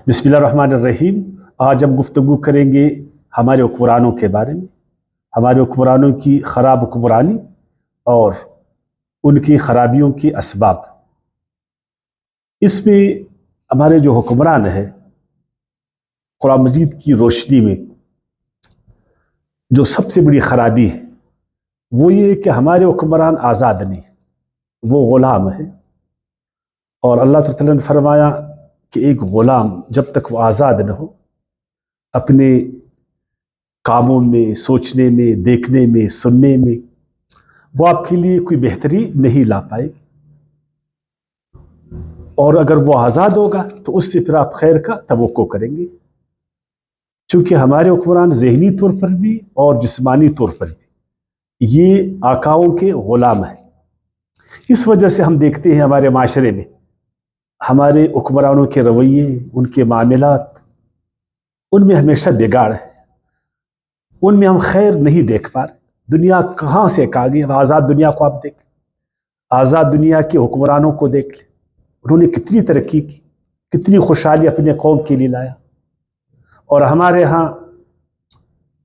بسم اللہ الرحمن الرحیم۔ آج ہم گفتگو کریں گے ہمارے حکمرانوں کے بارے میں، ہمارے حکمرانوں کی خراب حکمرانی اور ان کی خرابیوں کی اسباب۔ اس میں ہمارے جو حکمران ہیں، قرآن مجید کی روشنی میں جو سب سے بڑی خرابی ہے وہ یہ کہ ہمارے حکمران آزاد نہیں، وہ غلام ہیں۔ اور اللہ تعالیٰ نے فرمایا کہ ایک غلام جب تک وہ آزاد نہ ہو، اپنے کاموں میں، سوچنے میں، دیکھنے میں، سننے میں، وہ آپ کے لیے کوئی بہتری نہیں لا پائے گی۔ اور اگر وہ آزاد ہوگا تو اس سے پھر آپ خیر کا توقع کریں گے، چونکہ ہمارے حکمران ذہنی طور پر بھی اور جسمانی طور پر بھی یہ آقاؤں کے غلام ہیں۔ اس وجہ سے ہم دیکھتے ہیں ہمارے معاشرے میں ہمارے حکمرانوں کے رویے، ان کے معاملات، ان میں ہمیشہ بگاڑ ہے، ان میں ہم خیر نہیں دیکھ پا رہے۔ دنیا کہاں سے کہا گئی؟ آزاد دنیا کو آپ دیکھ، آزاد دنیا کے حکمرانوں کو دیکھ لیں، انہوں نے کتنی ترقی کی، کتنی خوشحالی اپنے قوم کے لیے لایا۔ اور ہمارے ہاں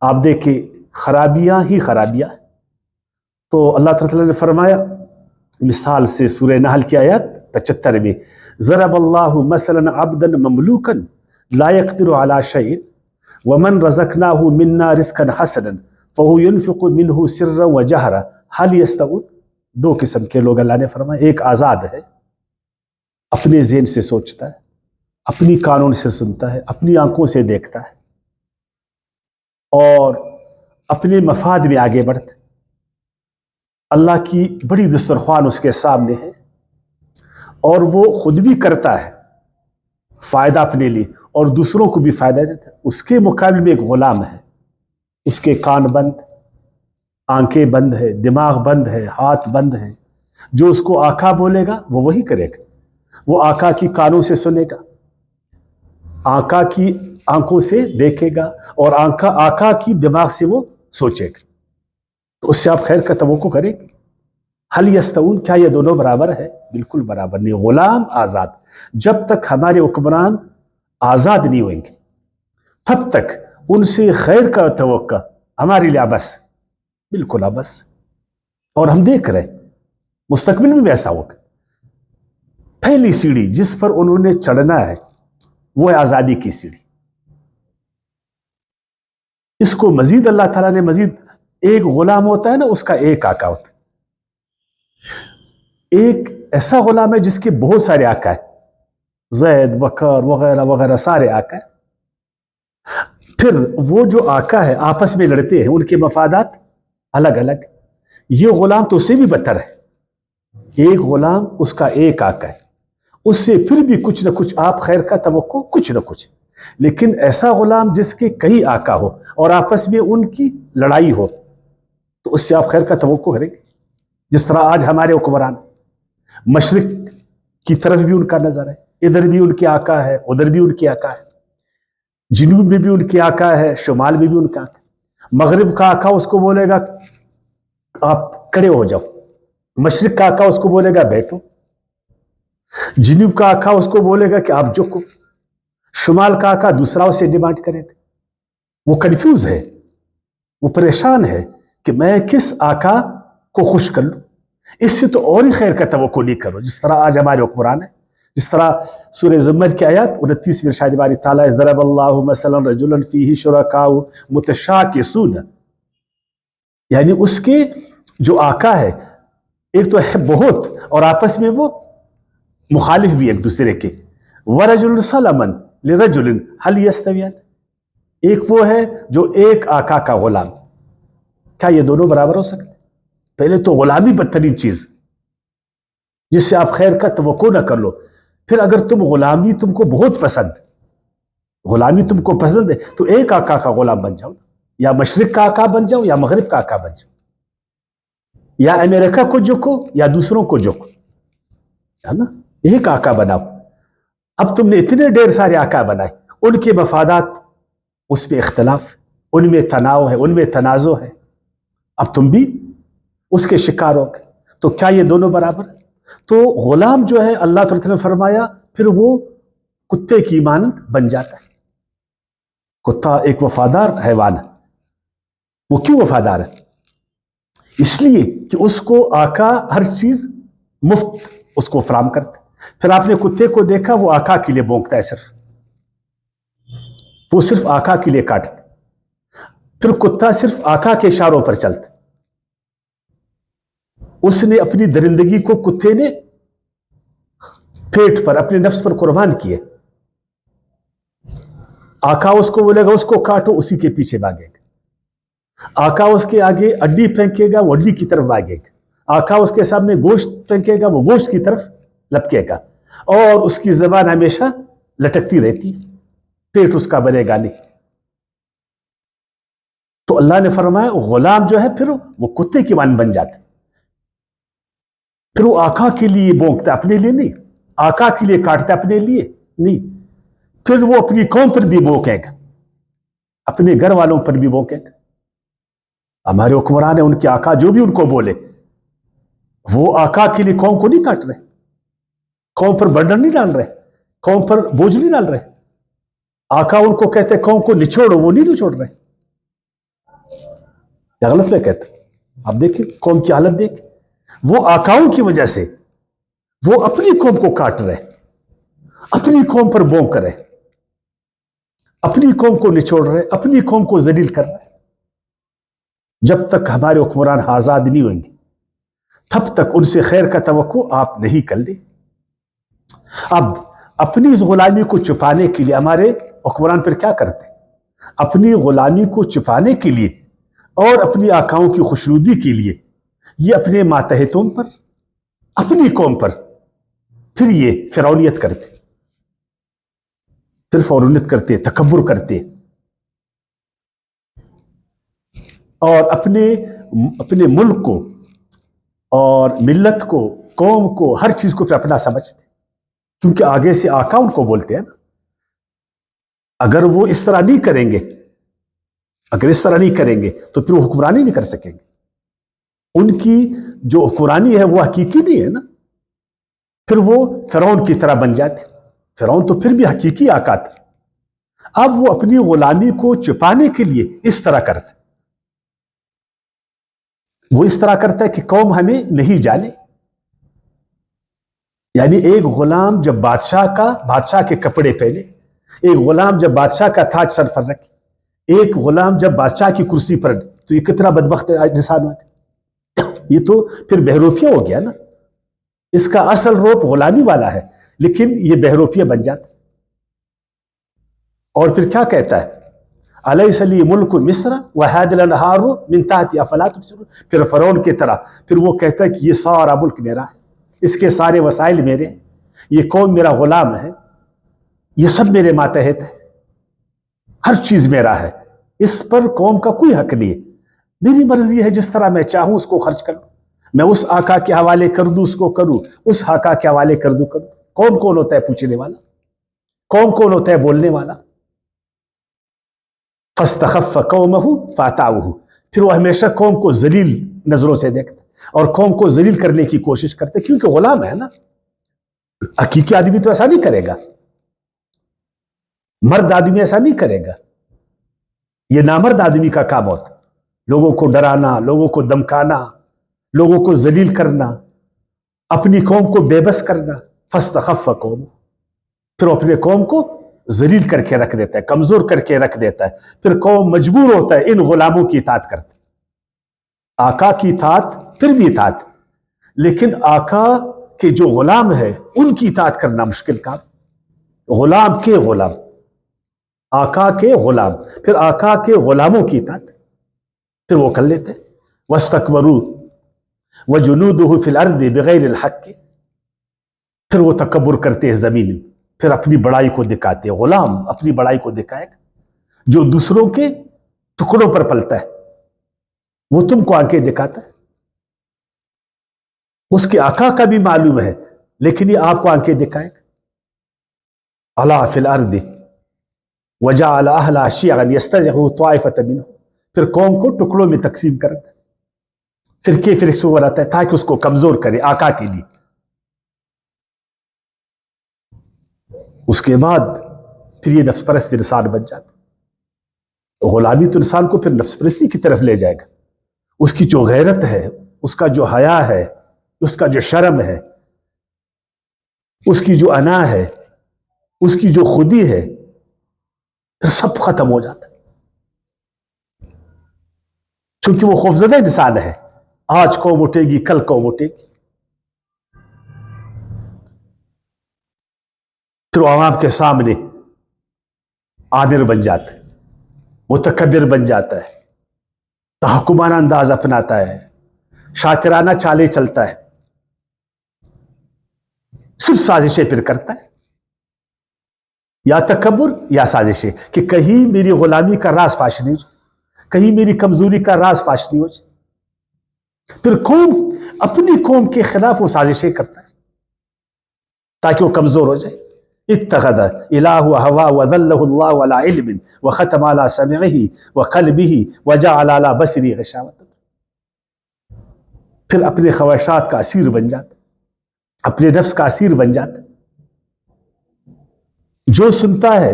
آپ دیکھیں خرابیاں ہی خرابیاں۔ تو اللہ تعالیٰ نے فرمایا مثال سے سورہ نحل کی آیت 75 میں، ضرب اللہ مثلا عبدا مملوکا لا يقدر على شيء ومن رزقناه منا رزقا حسنا فهو ينفق منه سرا وجهرا هل يستوون۔ دو قسم کے لوگ اللہ نے فرمایا، ایک آزاد ہے، اپنے ذہن سے سوچتا ہے، اپنی کانوں سے سنتا ہے، اپنی آنکھوں سے دیکھتا ہے اور اپنے مفاد میں آگے بڑھتا ہے۔ اللہ کی بڑی دسترخوان اس کے سامنے ہے اور وہ خود بھی کرتا ہے فائدہ اپنے لیے اور دوسروں کو بھی فائدہ دیتا ہے۔ اس کے مقابل میں ایک غلام ہے، اس کے کان بند، آنکھیں بند ہے، دماغ بند ہے، ہاتھ بند ہے۔ جو اس کو آقا بولے گا وہ وہی کرے گا، وہ آقا کی کانوں سے سنے گا، آقا کی آنکھوں سے دیکھے گا اور آقا کی دماغ سے وہ سوچے گا۔ تو اس سے آپ خیر کا توقع کریں گے؟ حل یستوون، کیا یہ دونوں برابر ہے؟ بالکل برابر نہیں۔ غلام آزاد، جب تک ہمارے حکمران آزاد نہیں ہوئیں گے تب تک ان سے خیر کا توقع ہمارے لیے عبث، بالکل عبث۔ اور ہم دیکھ رہے مستقبل میں بھی ایسا ہوگا۔ پہلی سیڑھی جس پر انہوں نے چڑھنا ہے وہ ہے آزادی کی سیڑھی۔ اس کو مزید اللہ تعالیٰ نے مزید، ایک غلام ہوتا ہے نا، اس کا ایک آقا ہوتا ہے۔ ایک ایسا غلام ہے جس کے بہت سارے آقا ہیں، زید، بکر وغیرہ وغیرہ سارے آقا ہیں۔ پھر وہ جو آقا ہے آپس میں لڑتے ہیں، ان کے مفادات الگ الگ۔ یہ غلام تو اس سے بھی بدتر ہے، ایک غلام، اس کا ایک آقا ہے، اس سے پھر بھی کچھ نہ کچھ آپ خیر کا توقع، کچھ نہ کچھ۔ لیکن ایسا غلام جس کے کئی آقا ہو اور آپس میں ان کی لڑائی ہو تو اس سے آپ خیر کا توقع کریں گے؟ جس طرح آج ہمارے حکمران، مشرق کی طرف بھی ان کا نظر ہے، ادھر بھی ان کے آقا ہے، ادھر بھی ان کے آقا ہے، جنوب میں بھی ان کے آقا ہے، شمال میں بھی ان کا آقا ہے۔ مغرب کا آقا اس کو بولے گا آپ کھڑے ہو جاؤ، مشرق کا آقا اس کو بولے گا بیٹھو، جنوب کا آقا اس کو بولے گا کہ آپ جھکو، شمال کا آقا دوسرا اسے ڈیمانڈ کرے گا۔ وہ کنفیوز ہے، وہ پریشان ہے کہ میں کس آقا کو خوش کر لوں، اس سے تو اور ہی خیر کا توقع نہیں کرو۔ جس طرح آج ہمارے حکمران ہیں، جس طرح سورہ زمر کی آیات 29 میں ارشاد باری تعالیٰ ضرب اللہ مثلا رجلا فیہ شرکاء متشاکسون، یعنی اس کے جو آقا ہے ایک تو ہے بہت اور آپس میں وہ مخالف بھی ایک دوسرے کے۔ ورجل سلما لرجل هل يستویان، ایک وہ ہے جو ایک آقا کا غلام، کیا یہ دونوں برابر ہو سکتے؟ پہلے تو غلامی بدترین چیز جس سے آپ خیر کا توقع نہ کر لو۔ پھر اگر تم غلامی تم کو بہت پسند، غلامی تم کو پسند ہے تو ایک آقا کا غلام بن جاؤ، یا مشرق کا آقا بن جاؤ یا مغرب کا آقا بن جاؤ، یا امریکہ کو جھکو یا دوسروں کو جھکو، ہے نا؟ ایک آقا بناؤ۔ اب تم نے اتنے ڈھیر سارے آقا بنائے، ان کے مفادات اس میں اختلاف، ان میں تناؤ ہے، ان میں تنازع ہے، اب تم بھی اس کے شکار ہو گئے۔ تو کیا یہ دونوں برابر؟ تو غلام جو ہے اللہ تعالیٰ نے فرمایا پھر وہ کتے کی مانند بن جاتا ہے. کتا ایک وفادار حیوان ہے. وہ کیوں وفادار ہے؟ اس لیے کہ اس کو آقا ہر چیز مفت اس کو فراہم کرتا ہے. پھر آپ نے کتے کو دیکھا، وہ آقا کے لیے بھونکتا ہے، وہ صرف آقا کے لیے کاٹتا. پھر کتا صرف آقا کے اشاروں پر چلتا. اس نے اپنی درندگی کو کتے نے پیٹ پر، اپنے نفس پر قربان کیے. آقا اس کو بولے گا اس کو کاٹو، اسی کے پیچھے بھاگے گا. آقا اس کے آگے اڈی پھینکے گا، وہ اڈی کی طرف بھاگے گا. آقا اس کے سامنے گوشت پھینکے گا، وہ گوشت کی طرف لپکے گا. اور اس کی زبان ہمیشہ لٹکتی رہتی ہے، پیٹ اس کا بنے گا نہیں. تو اللہ نے فرمایا غلام جو ہے پھر وہ کتے کی مانند بن جاتا ہے. پھر وہ آقا کے لیے بھونکتا ہے، اپنے لیے نہیں. آقا کے لیے کاٹتا ہے، اپنے لیے نہیں. پھر وہ اپنی قوم پر بھی بھونکے گا، اپنے گھر والوں پر بھی بھونکے گا. ہمارے حکمران ہیں، ان کے آقا جو بھی ان کو بولے، وہ آقا کے لیے قوم کو نہیں کاٹ رہے، قوم پر برڈن نہیں ڈال رہے، قوم پر بوجھ نہیں ڈال رہے. آقا ان کو کہتے قوم کو نچوڑو، وہ نہیں نچوڑ رہے. یا غلط میں کہتے؟ آپ دیکھیں قوم کی حالت دیکھ. وہ آقاؤں کی وجہ سے وہ اپنی قوم کو کاٹ رہے، اپنی قوم پر بھونک رہے، اپنی قوم کو نچوڑ رہے، اپنی قوم کو ذلیل کر رہے. جب تک ہمارے حکمران آزاد نہیں ہوئیں گے تب تک ان سے خیر کا توقع آپ نہیں کر لیں. اب اپنی اس غلامی کو چھپانے کے لیے ہمارے حکمران پھر کیا کرتے؟ اپنی غلامی کو چھپانے کے لیے اور اپنی آقاؤں کی خوشنودی کے لیے یہ اپنے ماتحتوں پر، اپنی قوم پر پھر یہ فرعونیت کرتے، پھر فرعونیت کرتے، تکبر کرتے، اور اپنے ملک کو اور ملت کو، قوم کو، ہر چیز کو پھر اپنا سمجھتے. کیونکہ آگے سے آقا ان کو بولتے ہیں نا. اگر وہ اس طرح نہیں کریں گے، اگر اس طرح نہیں کریں گے تو پھر وہ حکمرانی نہیں کر سکیں گے. ان کی جو حکمرانی ہے وہ حقیقی نہیں ہے نا. پھر وہ فرعون کی طرح بن جاتے. فرعون تو پھر بھی حقیقی آقا تھے. اب وہ اپنی غلامی کو چھپانے کے لیے اس طرح کرتے. وہ اس طرح کرتا ہے کہ قوم ہمیں نہیں جانے. یعنی ایک غلام جب بادشاہ کے کپڑے پہنے، ایک غلام جب بادشاہ کا تاج سر پر رکھے، ایک غلام جب بادشاہ کی کرسی پر، تو یہ کتنا بدبخت انسان ہو گیا. یہ تو پھر بہروپیہ ہو گیا نا. اس کا اصل روپ غلامی والا ہے، لیکن یہ بہروپیہ بن جاتا. اور پھر کیا کہتا ہے؟ الیس لی ملک مصر وہذا الانہار من تحتی افلا تبصرون. پھر فرعون کی طرح پھر وہ کہتا ہے کہ یہ سارا ملک میرا ہے، اس کے سارے وسائل میرے ہیں، یہ قوم میرا غلام ہے، یہ سب میرے ماتحت ہے، ہر چیز میرا ہے، اس پر قوم کا کوئی حق نہیں ہے. میری مرضی ہے، جس طرح میں چاہوں اس کو خرچ کروں. میں اس آقا کے حوالے کر دوں اس کو کروں، اس آقا کے حوالے کر دوں کروں. قوم کون ہوتا ہے پوچھنے والا؟ قوم کون ہوتا ہے بولنے والا؟ فاستخف قومه فاتعوه. پھر وہ ہمیشہ قوم کو ذلیل نظروں سے دیکھتا اور قوم کو ذلیل کرنے کی کوشش کرتے، کیونکہ غلام ہے نا. حقیقی آدمی تو ایسا نہیں کرے گا، مرد آدمی ایسا نہیں کرے گا. یہ نامرد آدمی کا کام ہوتا، لوگوں کو ڈرانا، لوگوں کو دمکانا، لوگوں کو ذلیل کرنا، اپنی قوم کو بے بس کرنا. فاستخف قوم، پھر اپنے قوم کو ذلیل کر کے رکھ دیتا ہے، کمزور کر کے رکھ دیتا ہے. پھر قوم مجبور ہوتا ہے ان غلاموں کی اطاعت کرتے. آقا کی اطاعت پھر بھی اطاعت، لیکن آقا کے جو غلام ہے ان کی اطاعت کرنا مشکل کام. غلام کے غلام، آقا کے غلام، پھر آقا کے غلاموں کی اطاعت پھر وہ کر لیتے. واستکبروا وجنودہ فی الارض بغیر الحق. پھر وہ تکبر کرتے ہیں زمین میں، پھر اپنی بڑائی کو دکھاتے ہیں. غلام اپنی بڑائی کو دکھائے گا جو دوسروں کے ٹکڑوں پر پلتا ہے، وہ تم کو آنکھیں دکھاتا ہے. اس کے آقا کا بھی معلوم ہے، لیکن یہ آپ کو آنکھیں دکھائے گا. الا فی الارض وجعل اہلها شیعا یستضعف طائفة منهم. پھر قوم کو ٹکڑوں میں تقسیم کرتا ہے، فرقے فرقے بناتا ہے تاکہ اس کو کمزور کرے آقا کے لیے. اس کے بعد پھر یہ نفس پرست انسان بن جاتا. غلامی تو انسان کو پھر نفس پرستی کی طرف لے جائے گا. اس کی جو غیرت ہے، اس کا جو حیا ہے، اس کا جو شرم ہے، اس کی جو انا ہے، اس کی جو خودی ہے، پھر سب ختم ہو جاتا ہے. چونکہ وہ خوفزدہ انسان ہے. آج قوم اٹھے گی، کل قوم اٹھے گی. پھر عوام کے سامنے آمر بن جاتا ہے، متکبر بن جاتا ہے، تحکمانہ انداز اپناتا ہے، شاطرانہ چالیں چلتا ہے، صرف سازشیں پھر کرتا ہے. یا تکبر یا سازشیں کہ کہیں میری غلامی کا راز فاش نہیں ہو جائے، کہیں میری کمزوری کا راز فاش نہیں ہو جائے. پھر قوم اپنی قوم کے خلاف وہ سازشیں کرتا ہے تاکہ وہ کمزور ہو جائے. اتخذ الہ ہوا وذلہ اللہ علی علم وختم علی سمعہ وقلبہ وجعل علی بصرہ غشاوۃ. پھر اپنے خواہشات کا اسیر بن جاتا، اپنے نفس کا اسیر بن جاتا. جو سنتا ہے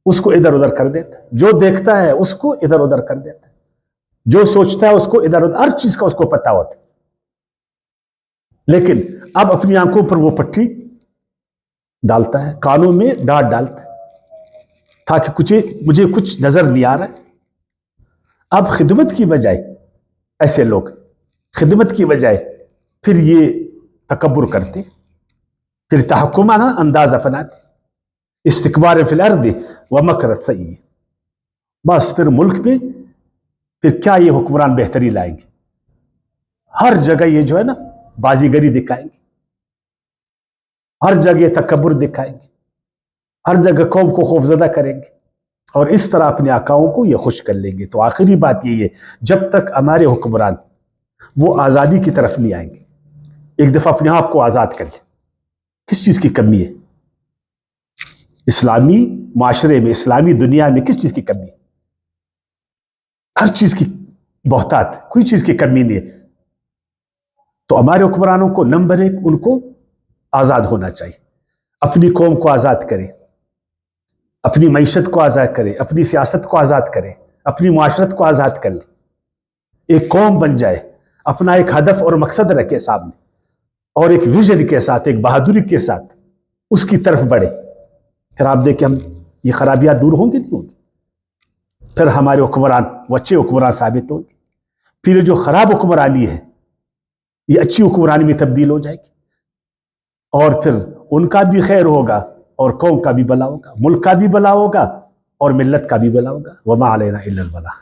اس کو ادھر ادھر کر دیتا، جو دیکھتا ہے اس کو ادھر ادھر کر دیتا، جو سوچتا ہے اس کو ادھر ادھر، ہر چیز کا اس کو پتہ ہوتا. لیکن اب اپنی آنکھوں پر وہ پٹی ڈالتا ہے، کانوں میں ڈانٹ ڈالتا ہے تاکہ مجھے کچھ نظر نہیں آ رہا ہے. اب خدمت کی بجائے ایسے لوگ خدمت کی بجائے پھر یہ تکبر کرتے، پھر تحکمانہ انداز اپناتے، استکبار فی الارض ومکر السیئ. بس پھر ملک میں پھر کیا یہ حکمران بہتری لائیں گے؟ ہر جگہ یہ جو ہے نا بازیگری دکھائیں گے، ہر جگہ تکبر دکھائیں گے، ہر جگہ قوم کو خوفزدہ کریں گے، اور اس طرح اپنے آقاؤں کو یہ خوش کر لیں گے. تو آخری بات یہ ہے، جب تک ہمارے حکمران وہ آزادی کی طرف نہیں آئیں گے، ایک دفعہ اپنے آپ کو آزاد کر لیں. کس چیز کی کمی ہے اسلامی معاشرے میں، اسلامی دنیا میں کس چیز کی کمی ہے؟ ہر چیز کی بہتات، کوئی چیز کی کمی نہیں ہے. تو ہمارے حکمرانوں کو نمبر ایک، ان کو آزاد ہونا چاہیے. اپنی قوم کو آزاد کرے، اپنی معیشت کو آزاد کرے، اپنی سیاست کو آزاد کرے، اپنی معاشرت کو آزاد کر لے، ایک قوم بن جائے، اپنا ایک ہدف اور مقصد رکھے سامنے، اور ایک ویژن کے ساتھ، ایک بہادری کے ساتھ اس کی طرف بڑھے. پھر آپ دیکھیں ہم یہ خرابیات دور ہوں گے نہیں ہوں گی. پھر ہمارے حکمران وہ اچھے حکمران ثابت ہوں گے. پھر جو خراب حکمرانی ہے یہ اچھی حکمرانی میں تبدیل ہو جائے گی، اور پھر ان کا بھی خیر ہوگا اور قوم کا بھی بھلا ہوگا، ملک کا بھی بھلا ہوگا اور ملت کا بھی بھلا ہوگا. وما علینا الا البلاغ.